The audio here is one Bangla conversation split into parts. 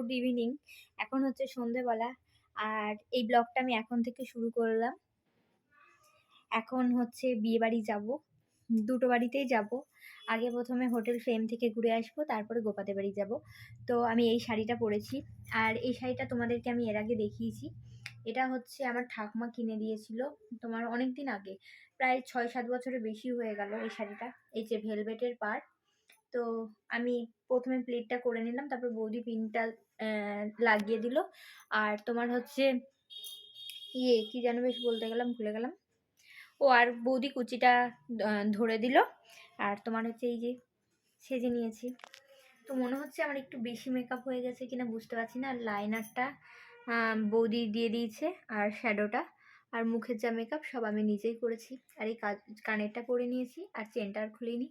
Good evening. এখন হচ্ছে সন্ধেবেলা। আর এই ব্লগটা আমি এখন থেকে শুরু করলাম। এখন হচ্ছে বিয়েবাড়ি যাবো। দুটো বাড়িতেই যাবো। আগে প্রথমে হোটেল ফ্রেম থেকে ঘুরে আসবো, তারপরে গোপাদের বাড়ি যাবো। তো আমি এই শাড়িটা পরেছি। আর এই শাড়িটা তোমাদেরকে আমি এর আগে দেখিয়েছি। এটা হচ্ছে আমার ঠাকুমা কিনে দিয়েছিল তোমার অনেক দিন আগে, প্রায় ৬-৭ বছরের বেশি হয়ে গেল এই শাড়িটা। এই যে ভেলভেটের পাড়। তো আমি প্রথমে প্লেটটা করে নিলাম, তারপর বৌদি পিনটা লাগিয়ে দিল। আর তোমার হচ্ছে কি যেন বেশ বলতে গেলাম, ভুলে গেলাম। ও আর বৌদি কুচিটা ধরে দিল। আর তোমার হচ্ছে এই যে সেজে নিয়েছি। তো মনে হচ্ছে আমার একটু বেশি মেকআপ হয়ে গেছে কিনা বুঝতে পারছি না। আর লাইনারটা বৌদি দিয়ে দিয়েছে, আর শ্যাডোটা আর মুখের যা মেকআপ সব আমি নিজেই করেছি। আর এই কানেরটা পরে নিয়েছি, আর চেনটা আর খুলিনি।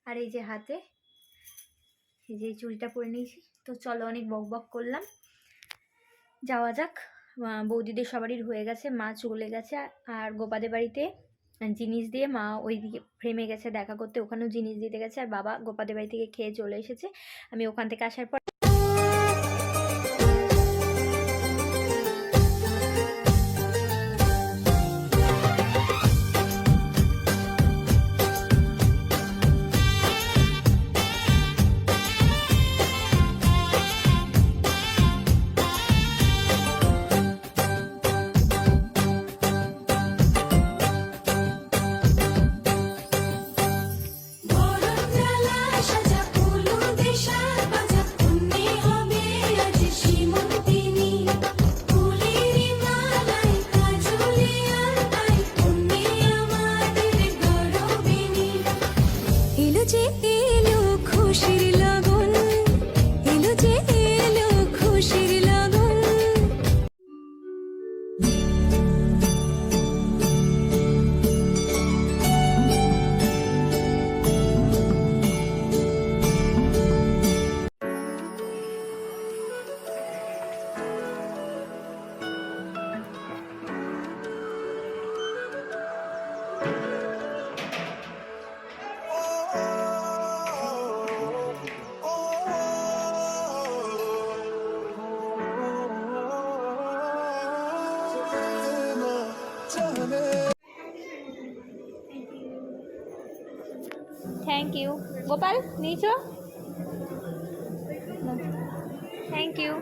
আর এই যে হাতে এই যে চুড়িটা পরে নিয়েছি। তো চলো, অনেক বক বক করলাম, যাওয়া যাক। বৌদিদের সবারই হয়ে গেছে, মা চলে গেছে। আর গোপাদের বাড়িতে জিনিস দিয়ে মা ওইদিকে ফ্রেমে গেছে দেখা করতে, ওখানেও জিনিস দিতে গেছে। আর বাবা গোপাদের বাড়ি থেকে খেয়ে চলে এসেছে। আমি ওখান থেকে আসার পর থ্যাংক ইউ। গোপাল নিচো, থ্যাংক ইউ।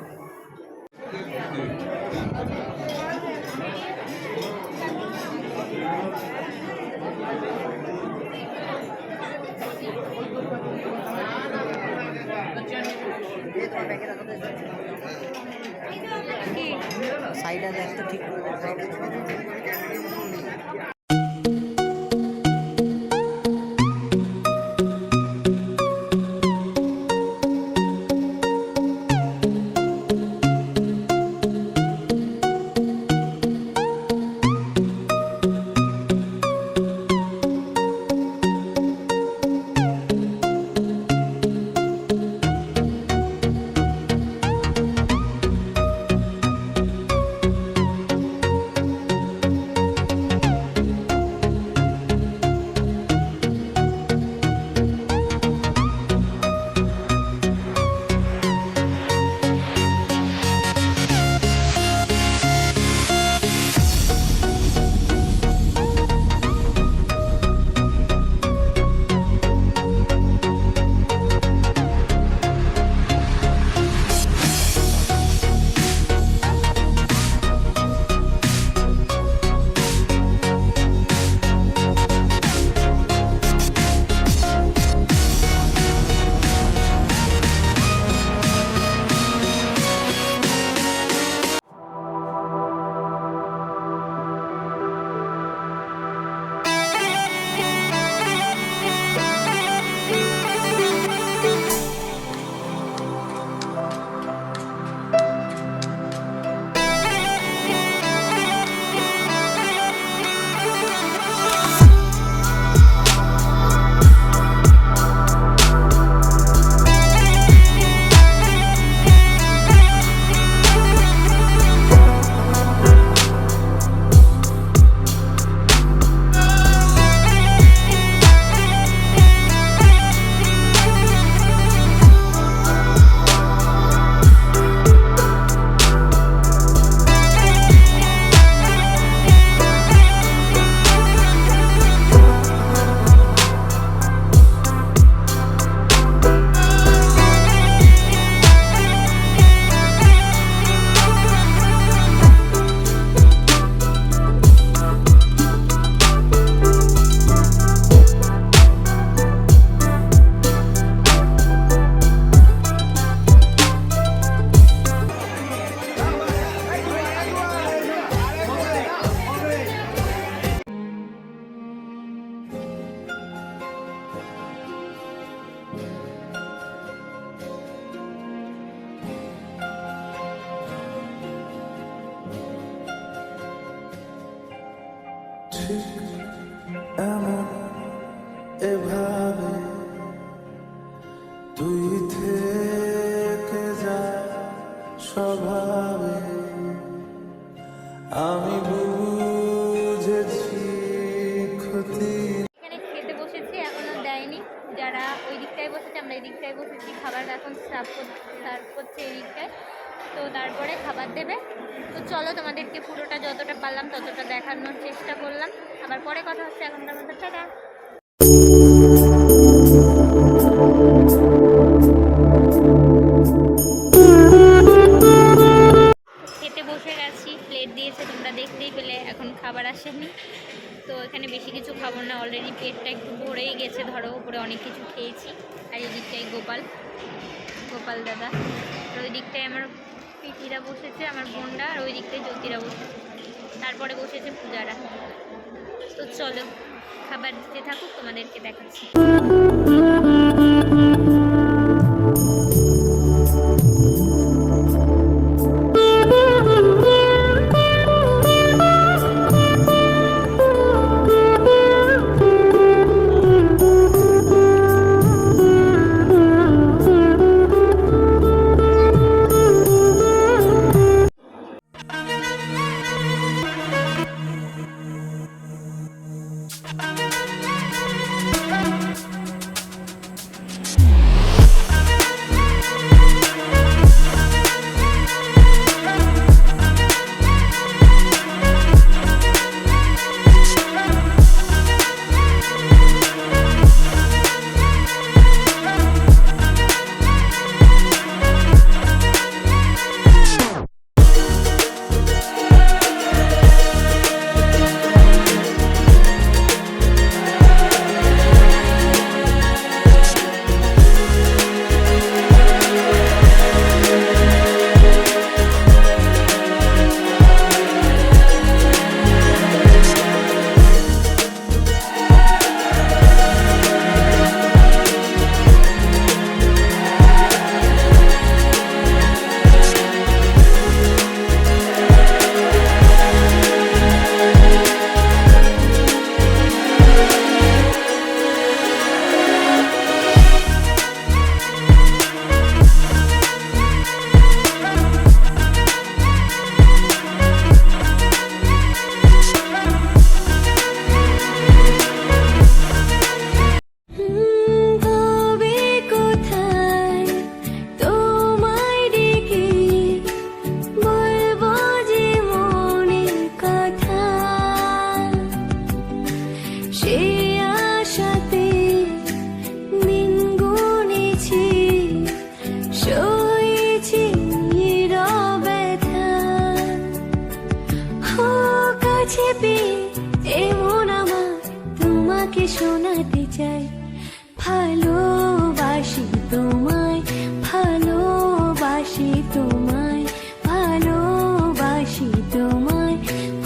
সাইডে দেখ তো ঠিক করে সাইডে। ঠিক এমন এভাবে তুই থেকে যা স্বভাবে আমি বুঝেছি ক্ষতি। এখানে খেতে বসেছি, এখনো দেয়নি। যারা ওই দিকটায় বসেছে, আমরা এই দিকটায় বসেছি। খাবার এখন সার্ভ করছে এই দিকটায়, তো তারপরে খাবার দেবে। তো চলো, তোমাদেরকে পুরোটা যতটা পারলাম ততটা দেখানোর চেষ্টা করলাম। আবার পরে কথা হচ্ছে, এখনকার মতো টাটা। খেতে বসে গেছি, প্লেট দিয়েছে, তোমরা দেখতেই পেলে। এখন খাবার আসেনি, তো এখানে বেশি কিছু খাবো না। অলরেডি পেটটা একটু ভরেই গেছে, ধরো উপরে অনেক কিছু খেয়েছি। আর এই দিকটায় গোপাল দাদা, আর ওই দিকটায় আমার পিঠিরা বসেছে, আমার বোনরা, আর ওই দিকটায় জ্যোতিরা বসেছে। তারপরে বসেছে পূজারা। তো চলো, খাবার দিতে থাকুক, তোমাদেরকে দেখাচ্ছি। এমন আমার তোমাকে শোনাতে চাই ভালো